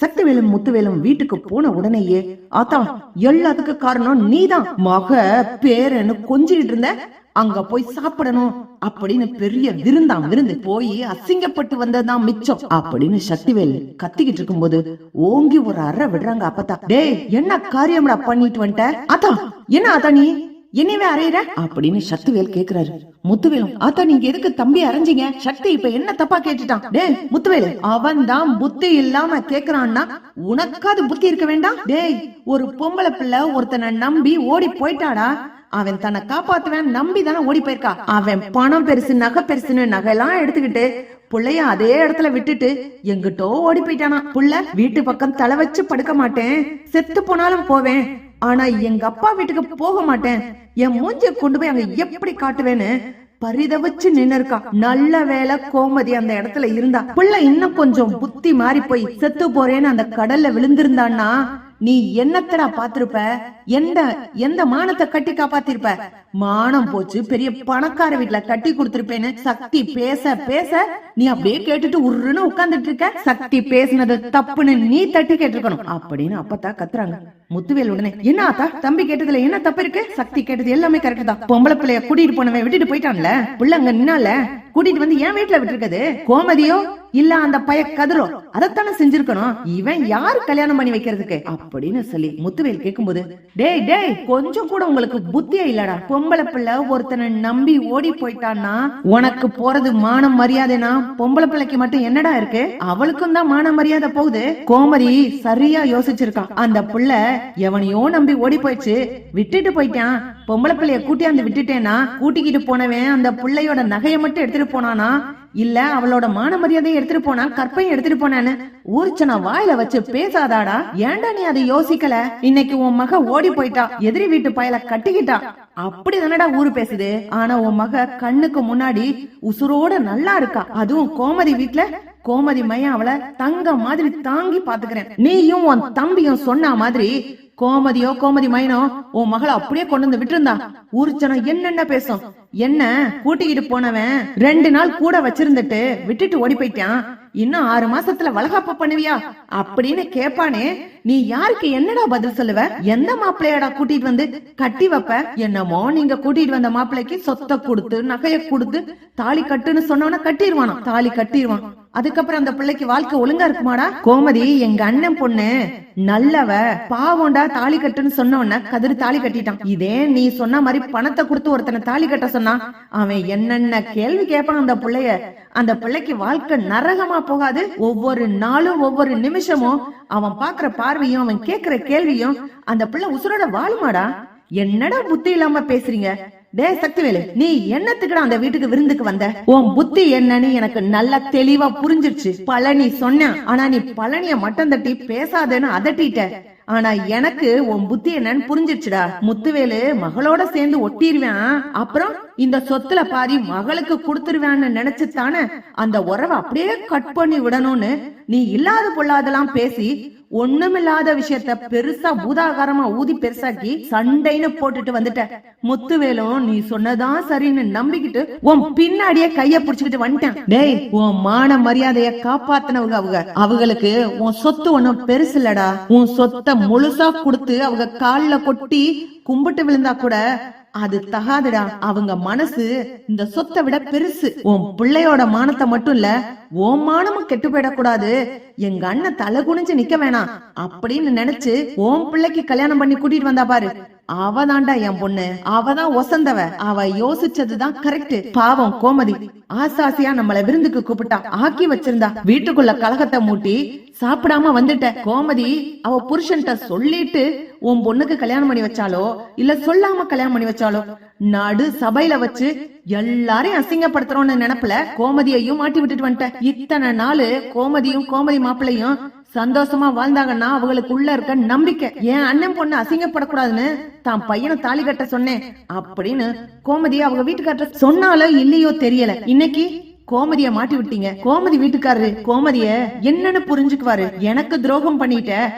சக்திவேலும் முத்துவேலும் வீட்டுக்கு போன உடனேயே, ஆத்தா எல்லாத்துக்கும் காரணம் நீதான், மக பேரன்னு கொஞ்சிட்டு இருந்த, அங்க போய் சாப்பிடணும் அப்படின்னு பெரிய விருந்து போய் அசிங்கப்பட்டு வந்ததுதான் மிச்சம் அப்படின்னு சக்திவேல் கத்திக்கிட்டு இருக்கும் போது ஓங்கி ஒரு அறை விடுறாங்க அப்பத்தா. டேய் என்ன காரியம்டா பண்ணிட்டு வந்துட்ட? ஆத்தா என்ன ஆத்தா நீ என்னவே அறையிற அப்படின்னு சக்திவேல் கேக்குறாரு. முத்துவேலும், ஆத்தா நீங்க எதுக்கு தம்பி அரைஞ்சீங்க? சக்தி இப்ப என்ன தப்பா கேட்டுட்டான்? டேய் முத்துவேலு, அவன் தான் புத்தி இல்லாம கேக்குறான்னா உனக்காவது புத்தி இருக்க வேண்டாம்? டேய் ஒரு பொம்பளை பிள்ளை ஒருத்தனை நம்பி ஓடி போயிட்டாடா, அவன் தன்னை காப்பாத்துவேன் நம்பி தானே ஓடி போயிருக்கா. அவன் பணம் பெருசு நகை பெருசுன்னு நகையெல்லாம் எடுத்துக்கிட்டு புள்ளைய அதே இடத்துல விட்டுட்டு எங்கிட்டோ ஓடி போயிட்டானா. புள்ள வீட்டு பக்கம் தலை வச்சு படுக்க மாட்டேன், செத்து போனாலும் போவேன், ஆனா எங்க அப்பா வீட்டுக்கு போக மாட்டேன், என் மூஞ்சிய கொண்டு போய் அங்க எப்படி காட்டுவேன்னு பரிதவிச்சு நின்னு இருக்கா. நல்ல வேலை கோமதி அந்த இடத்துல இருந்தா. புள்ள இன்னும் கொஞ்சம் புத்தி மாறி போய் செத்து போறேன்னு அந்த கடல்ல விழுந்திருந்தான்னா நீ என்னத்தடா பாத்திருப்ப? எந்த மானத்தை கட்டி காப்பாத்திருப்ப? மானம் போச்சு, பெரிய பணக்கார வீட்டுல கட்டி கொடுத்திருப்பேன்னு சக்தி பேச பேச நீ அப்படியே கேட்டுட்டு உருன்னு உட்கார்ந்துட்டு இருக்க. சக்தி பேசினது தப்புன்னு நீ தட்டி கேட்டிருக்கணும் அப்படின்னு அப்பத்தா கத்துறாங்க. முத்துவேல் உடனே, என்ன ஆத்தா தம்பி கேட்டதுல என்ன தப்பு இருக்கு? சக்தி கேட்டது எல்லாமே கரெக்ட் தான். பொம்பளை பிள்ளைய கூட்டிட்டு போனவன் விட்டுட்டு போயிட்டான்ல, பிள்ளை அங்க நின்னால கூட்டிட்டு வந்து ஏன் வீட்டுல விட்டுருக்கது? கோமதியோ இல்ல அந்த பய கதிரோ அதத்தானே செஞ்சிருக்கணும். இவன் யாரு கல்யாணம் பண்ணி வைக்கிறதுக்கு அப்படின்னு சொல்லி முத்துவேல் கேட்கும்போது, டேய் டேய் கொஞ்சம் கூட உங்களுக்கு புத்தியே இல்லடா. பொம்பளை பிள்ளை ஒருத்தனை நம்பி ஓடி போயிட்டான்னா உனக்கு போறது மானம் மரியாதைனா பொம்பளை பிள்ளைக்கு மட்டும் என்னடா இருக்கு? அவளுக்கும் தான் மான மரியாதை போகுது. கோமதி சரியா யோசிச்சிருக்கான். அந்த பிள்ளை எவனையோ நம்பி ஓடி போயிடுச்சு, விட்டுட்டு போயிட்டான். பொம்பளை பிள்ளைய கூட்டியாந்து விட்டுட்டேனா கூட்டிக்கிட்டு போனவன் அந்த பிள்ளையோட நகையை மட்டும் எடுத்துட்டு போனானா இல்ல அவளோட மான மரியாதையை எடுத்துட்டு போனா கற்பையும் எடுத்துட்டு போனான்னு ஊர்ச்சனா வாயில வச்சு பேசாதாடா. ஏன்டா நீ அதை யோசிக்கல? இன்னைக்கு உன் மக ஓடி போயிட்டா, எதிரி வீட்டு பயல கட்டிக்கிட்டா, அப்படி தானடா ஊரு பேசுது. ஆனா உன் மக கண்ணுக்கு முன்னாடி உசுரோட நல்லா இருக்கா. அதுவும் கோமதி வீட்டுல கோமதி மையம் அவளை தங்க மாதிரி தாங்கி பாத்துக்கிறேன். நீயும் உன் தம்பியும் சொன்ன மாதிரி கோமதியோ கோமதி மைனோ உன் மகளை அப்படியே கொண்டு வந்து விட்டுருந்தா ஊர்ச்சனம் என்னென்ன பேசும். என்ன கூட்டிக்கிட்டு போனவன் 2 நாள் கூட வச்சிருந்துட்டு விட்டுட்டு ஓடி போயிட்டான், இன்னும் 6 மாசத்துல வளகாப்ப பண்ணுவியா அப்படின்னு கேப்பானே. நீ யாருக்கு என்னடா பதில் சொல்லுவ? எந்த மாப்பிள்ளையாடா கூட்டிட்டு வந்து கட்டி வைப்ப? என்னமோ நீங்க கூட்டிட்டு வந்த மாப்பிள்ளைக்கு சொத்தை கொடுத்து நகைய கொடுத்து தாலி கட்டுன்னு சொன்னவன கட்டிடுவானா? தாலி கட்டிடுவான். அதுக்கப்புறம் அந்த பிள்ளைக்கு வாழ்க்கை ஒழுங்கா இருக்குமாடா? கோமதி எங்க அண்ணன் பொண்ணு நல்லவ, பாவம்டா, தாலி கட்டுன்னு சொன்னவன கதிர் தாலி கட்டிட்டான். இதே நீ சொன்ன மாதிரி பணத்தை கொடுத்து ஒருத்தனை தாலி கட்ட சொன்னா அவன் என்னென்ன கேள்வி கேட்பான் அந்த பிள்ளைய. அந்த பிள்ளைக்கு வாழ்க்கை நரகமா போகாது? ஒவ்வொரு நாளும் ஒவ்வொரு நிமிஷமும் அவன் பாக்குற பார்வையும் அவன் கேக்குற கேள்வியும் அந்த பிள்ளை உசுரோட வாழுமாடா? என்னடா புத்தி இல்லாம பேசுறீங்க? டே சக்திவேலு, நீ என்னத்துக்குடா அந்த வீட்டுக்கு விருந்துக்கு வந்த? உன் புத்தி என்னன்னு எனக்கு நல்லா தெளிவா புரிஞ்சிருச்சு. பழனி சொன்ன, ஆனா நீ பழனிய மட்டம் தட்டி பேசாதேன்னு அதட்டிட்ட. ஆனா எனக்கு உன் புத்தி என்னன்னு புரிஞ்சிருச்சுடா. முத்துவேலு மகளோட சேர்ந்து ஒட்டிடுவேன், அப்புறம் இந்த சொத்துல பாதி மகளுக்கு கொடுத்துருவேன்னு நினைச்சுத்தானே அந்த உறவை அப்படியே கட் பண்ணி விடணும்னு நீ இல்லாத பொல்லாதெல்லாம் பேசி ஒண்ணுமில்லாத விஷயத்த பெருசா பூதாகாரமா ஊதி பெருசாக்கி சண்டைன்னு போட்டுட்டு வந்துட்ட. முத்துவேலும் நீ சொன்னதான் சரின்னு நம்பிக்கிட்டு உன் பின்னாடியே கைய புடிச்சுக்கிட்டு வந்துட்டேன். டேய் உன் மான மரியாதைய காப்பாத்தினவங்க அவங்களுக்கு உன் சொத்து ஒண்ணும் பெருசு இல்லடா. உன் சொத்தை முழுசா கொடுத்து அவங்க கால்ல கொட்டி கும்பிட்டு விழுந்தா கூட அது தகாதுடா. அவங்க மனசு இந்த சொத்தை விட பெருசு. உன் பிள்ளையோட மானத்தை மட்டும் இல்ல உன் மானமும் கெட்டு போயிடக்கூடாது. எங்க அண்ணன் தலை குனிஞ்சு நிக்க வேணாம் அப்படின்னு நினைச்சு உன் பிள்ளைக்கு கல்யாணம் பண்ணி கூட்டிட்டு வந்தா பாரு, அவதான்டா என் பொண்ணு. அவதான் ஒசந்தவ. அவ யோசிச்சதுதான் கரெக்ட். பாவம் கோமதி ஆசாசியா நம்மள விருந்துக்கு கூப்பிட்டா, ஆக்கி வச்சிருந்தா. வீட்டுக்குள்ள கலகத்தை மூட்டி சாப்பிடாம வந்துட்ட. கோமதி அவ புருஷன்ட்ட சொல்லிட்டு உன் பொண்ணுக்கு கல்யாணம் பண்ணி வச்சாலோ இல்ல சொல்லாம கல்யாணம் பண்ணி வச்சாலோ நடு சபையில வச்சு எல்லாரையும் அசிங்கப்படுத்துறோம்னு நினைப்புல கோமதியையும் மாட்டி விட்டுட்டு வந்துட்ட. இத்தனை நாளு கோமதியும் கோமதி மாப்பிள்ளையும் சந்தோஷமா வாழ்ந்தாங்கன்னா அவங்களுக்கு உள்ள இருக்க நம்பிக்கை, என் அண்ணன் பொண்ணு அசிங்கப்படக்கூடாதுன்னு தான் பையனை தாலி கட்ட சொன்னேன் அப்படின்னு கோமதி அவங்க வீட்டுக்காரர் சொன்னாலோ இல்லையோ தெரியல. இன்னைக்கு கோமதிய மாட்டி விட்டீங்க. கோமதி வீட்டுக்காரரு கோமதிய என்னன்னு புரிஞ்சுக்குவாரு. எனக்கு துரோகம் பண்ணிட்ட,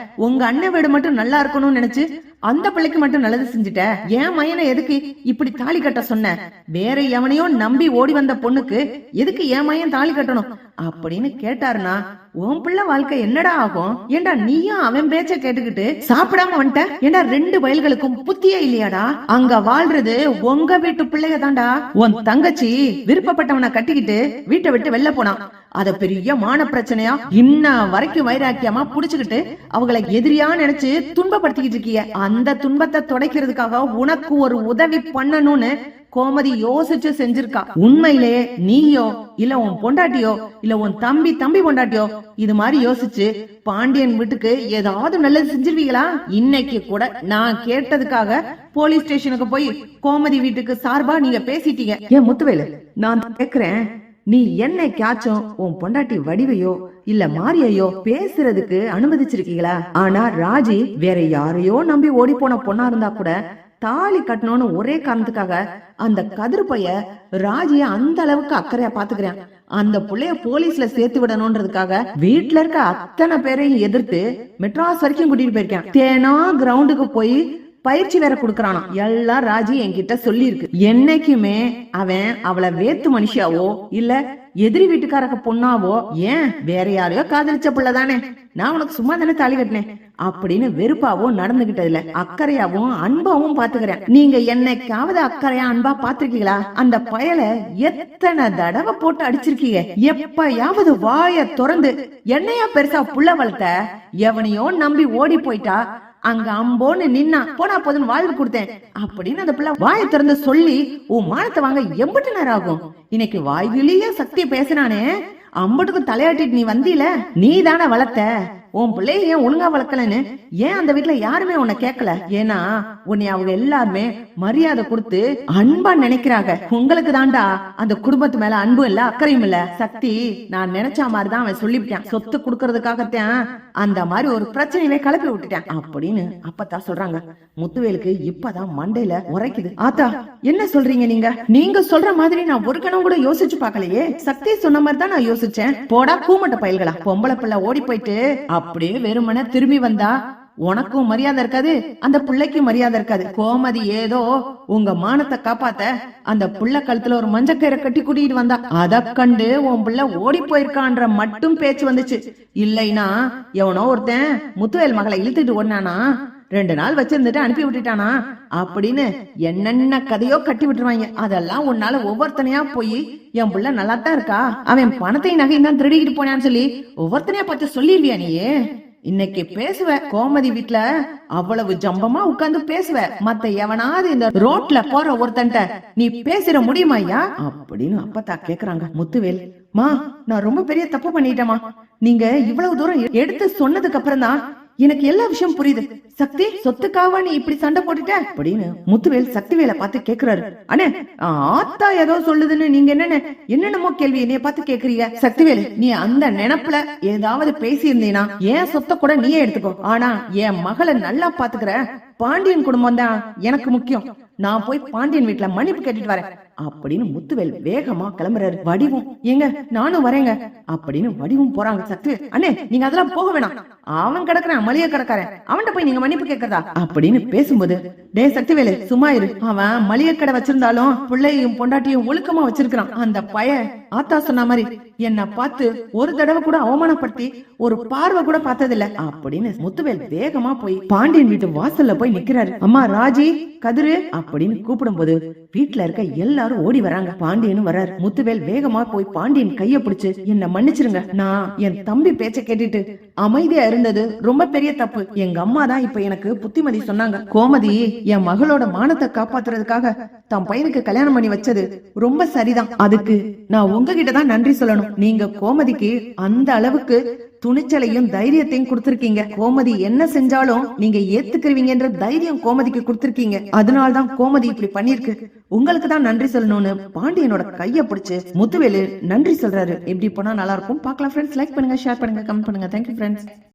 உங்க அண்ணன் வீடு மட்டும் நல்லா இருக்கணும்னு நினைச்சு அந்த பிள்ளைக்கு மட்டும் நல்லது செஞ்சுட்ட. என் மயனை எதுக்கு இப்படி தாலி கட்ட சொன்ன? வேற எவனையோ நம்பி ஓடி வந்த பொண்ணுக்கு எதுக்கு என் மயன் தாலி கட்டணும் அப்படின்னு கேட்டாருன்னா உன் பிள்ளை வாழ்க்கை என்னடா ஆகும்? ஏண்டா நீயும் அவன் பேச்ச கேட்டுக்கிட்டு சாப்பிடாம வந்துட்ட? ஏண்டா 2 வயல்களுக்கும் புத்தியே இல்லையாடா? அங்க வாழ்றது உங்க வீட்டு பிள்ளைய தான்டா. உன் தங்கச்சி விருப்பப்பட்டவனை கட்டிக்கிட்டு வீட்டை விட்டு வெளில போனான். அத பெரிய மான பிரச்சனையா இன்ன வரைக்கும் வைராக்கியமா புடிச்சுக்கிட்டு அவங்களை எதிரியா நினைச்சு துன்பப்படுத்திக்கிட்டு இருக்கிய. அந்த துன்பத்தை துடைக்கிறதுக்காக உனக்கு ஒரு உதவி பண்ணணும்னு கோமதி யோசிச்சு செஞ்சிருக்கா. உண்மையிலே நீயோ இல்ல உன் பொண்டாட்டியோ இல்ல உன் தம்பி பொண்டாட்டியோ இது மாதிரி யோசிச்சு பாண்டியன் வீட்டுக்கு ஏதாவது நல்லது செஞ்சிருவீங்களா? இன்னைக்கு கூட நான் கேட்டதுக்காக போலீஸ் ஸ்டேஷனுக்கு போய் கோமதி வீட்டுக்கு சார்பா நீங்க பேசிட்டீங்க. ஏன் முத்துவேலு, நான் கேக்குறேன், நீ என்னைக்காச்சும் உன் பொண்டாட்டி வடிவையோ இல்ல மாரியையோ பேசுறதுக்கு அனுமதிச்சிருக்கீங்களா? ஆனா ராஜி வேற யாரையோ நம்பி ஓடி போன பொண்ணா இருந்தா கூட தாலி கட்டணும்னு ஒரே காரணத்துக்காக அந்த கதிர்பைய ராஜிய அந்த அளவுக்கு அக்கறையா பாத்துக்கிறேன். அந்த புள்ளைய போலீஸ்ல சேர்த்து விடணும்ன்றதுக்காக வீட்டுல இருக்க அத்தனை பேரையும் எதிர்த்து மெட்ராஸ் வரைக்கும் கூட்டிட்டு போயிருக்கேன். தேனா கிரவுண்டுக்கு போய் பயிற்சி வேற குடுக்கறானா. எல்லாம் ராஜி என்கிட்ட சொல்லி இருக்கு. என்னைக்குமே அவன் அவளை வேத்து மனுஷியாவோ இல்ல எதிரி வீட்டுக்காரக்க பொண்ணாவோ, ஏன் வேற யாரையோ காதலிச்ச பிள்ளைதானே, நான் உனக்கு சும்மா தானே தாலி கட்டினேன் அப்படின்னு வெறுப்பாவோ நடந்துகிட்டதுல அக்கறையாவும் அன்பாவும் பாத்துக்கிறேன். நீங்க என்னைக்காவது அக்கறையா அன்பா பாத்திருக்கீங்களா? அந்த பயலை எத்தனை தடவை போட்டு அடிச்சிருக்கீங்க. எப்பயாவது வாய திறந்து என்னையா பெருசா புள்ள வளர்த்த, எவனையோ நம்பி ஓடி போயிட்டா அங்க அம்போன்னு நின்னா போனா போதுன்னு வாழ்வு கொடுத்தேன் அப்படின்னு அந்த பிள்ளை வாயை திறந்து சொல்லி உன் மானத்தை வாங்க எம்பிட்டு நேரம் ஆகும்? இன்னைக்கு வாய்விலேயே சக்தி பேசினானே, அம்பட்டுக்கு தலையாட்டிட்டு நீ வந்தீல, நீ தானே வளர்த்த. உன் பிள்ளைய ஏன் ஒழுங்கா வளர்க்கலன்னு ஏன் அந்த வீட்டுல யாருமே உன்னை கேட்கல? ஏன்னா உன்னை அவங்க எல்லாருமே மரியாதை கொடுத்து அன்பா நினைக்கிறாங்க. உங்களுக்கு தாண்டா அந்த குடும்பத்து மேல அன்பும் இல்ல அக்கறையும் இல்ல. சக்தி நான் நினைச்ச மாதிரிதான் அவன் சொல்லிவிட்டான். சொத்து குடுக்கறதுக்காகத்தான் அந்த மாதிரி ஒரு பிரச்சனையே கிளப்பி விட்டுட்டான் அப்படின்னு அப்பதான் சொல்றாங்க. முத்துவேலுக்கு இப்பதான் மண்டையில உரைக்குது. ஆத்தா என்ன சொல்றீங்க நீங்க? நீங்க சொல்ற மாதிரி நான் ஒரு கணம் கூட யோசிச்சு பாக்கலையே. சக்தி சொன்ன மாதிரி தான் நான் யோசிச்சேன். போடா கூமட்ட பயல்களா, பொம்பளை பிள்ளை ஓடி போயிட்டு அப்படியே வெறுமன திரும்பி வந்தா உனக்கும் மரியாதை இருக்காது, அந்த பிள்ளைக்கும் மரியாதை இருக்காது. கோமதி ஏதோ உங்க மானத்தை காப்பாத்த அந்த புள்ள கழுத்துல ஒரு மஞ்சக்கயிறை கட்டி கூட்டிட்டு வந்தா, அத கண்டு உன் பிள்ளை ஓடி போயிருக்கான்ற மட்டும் பேச்சு வந்துச்சு. இல்லைன்னா எவனோ ஒருத்தன் முத்துவேல் மகளை இழுத்துட்டு ஓடினானா, 2 நாள் வச்சிருந்துட்டு அனுப்பி விட்டுட்டானா அப்படின்னு என்னென்ன கதையோ கட்டி விட்டுருவாங்க. அதெல்லாம் உன்னால ஒவ்வொருத்தனையா போய் என் புள்ள நல்லா தான் இருக்கா, அவன் பணத்தையும் நகையும் தான் திருடிக்கிட்டு போனான்னு சொல்லி ஒவ்வொருத்தனையா பார்த்து சொல்லிருவியா நீயே? இன்னைக்கு பேசுவ கோமதி வீட்டுல அவ்வளவு ஜம்பமா உட்கார்ந்து பேசுவ, மத்த எவனாவது இந்த ரோட்ல போற ஒருத்தன்ட்ட நீ பேசிட முடியுமா ஐயா அப்படின்னு அப்பத்தா கேக்குறாங்க. முத்துவேல், மா நான் ரொம்ப பெரிய தப்பு பண்ணிட்டேமா, நீங்க இவ்வளவு தூரம் எடுத்து சொன்னதுக்கு அப்புறம் தான் எனக்கு எல்லா விஷயம் புரியுது. சக்தி சொத்துக்காவா நீ இப்படி சண்டை போட்டுட்ட அப்படின்னு முத்துவேல் சக்திவேலை பார்த்து கேக்குறாரு. அண்ணே ஆத்தா ஏதோ சொல்லுதுன்னு நீங்க என்னென்னமோ கேள்வி என்னைய பார்த்து கேக்குறீங்க. சக்திவேல், நீ அந்த நினைப்புல ஏதாவது பேசி இருந்தீனா என் சொத்தை கூட நீயே எடுத்துக்கோ, ஆனா என் மகளை நல்லா பாத்துக்கிற பாண்டியன் குடும்பம் தான் எனக்கு முக்கியம். நான் போய் பாண்டியன் வீட்டுல மன்னிப்பு கேட்டுட்டு வரேன் அப்படின்னு முத்துவேல் வேகமா கிளம்புறாரு. வடிவும் எங்க நானும் வரேங்க அப்படின்னு வடிவும் போறாங்க. சக்திவேல், அண்ணே நீங்க அதெல்லாம் போக வேணாம், அவன் கிடக்குறான் மளிகை கிடக்காரன், அவன்கிட்ட போய் நீங்க மன்னிப்பு கேட்கறதா அப்படின்னு பேசும்போது, டே சக்திவேலு சும்மா இரு, அவன் மளிகை கடை வச்சிருந்தாலும் பிள்ளையும் பொண்டாட்டியும் ஒழுக்கமா வச்சிருக்கான். அந்த பய ஆத்தா சொன்ன மாதிரி என்ன பார்த்து ஒரு தடவை கூட அவமானப்படுத்தி ஒரு பார்வை கூட பார்த்ததில்ல அப்படின்னு முத்துவேல் வேகமா போய் பாண்டியன் வீட்டு வாசல்ல போய் நிக்கிறாரு. அம்மா ராஜி, கதிரு அப்படின்னு கூப்பிடும் போது வீட்டுல இருக்க எல்லாரும் ஓடி வராங்க. பாண்டியனும் வராரு. முத்துவேல் வேகமா போய் பாண்டியன் கைய பிடிச்சு, என்ன மன்னிச்சிருங்க, நான் என் தம்பி பேச்ச கேட்டுட்டு அமைதியா இருந்தது ரொம்ப பெரிய தப்பு. எங்க அம்மா தான் இப்ப எனக்கு புத்திமதி சொன்னாங்க. கோமதி என் மகளோட மானத்தை காப்பாத்துறதுக்காக தம் பையனுக்கு கல்யாணம் பண்ணி வச்சது ரொம்ப சரிதான். அதுக்கு நான் உங்ககிட்ட தான் நன்றி சொல்லணும். நீங்க கோமதிக்கு அந்த அளவுக்கு துணிச்சலையும் தைரியத்தையும் கொடுத்திருக்கீங்க. கோமதி என்ன செஞ்சாலும் நீங்க ஏத்துக்குருவீங்கன்ற தைரியம் கோமதிக்கு கொடுத்திருக்கீங்க. அதனால்தான் கோமதி இப்படி பண்ணிருக்கு. உங்களுக்கு தான் நன்றி சொல்லணும்னு பாண்டியனோட கைய பிடிச்சு முத்துவேலு நன்றி சொல்றாரு. எப்படி போனா நல்லா இருக்கும் பார்க்கலாம் ஃப்ரெண்ட்ஸ். லைக் பண்ணுங்க, ஷேர் பண்ணுங்க, கமெண்ட் பண்ணுங்க. Thank you friends.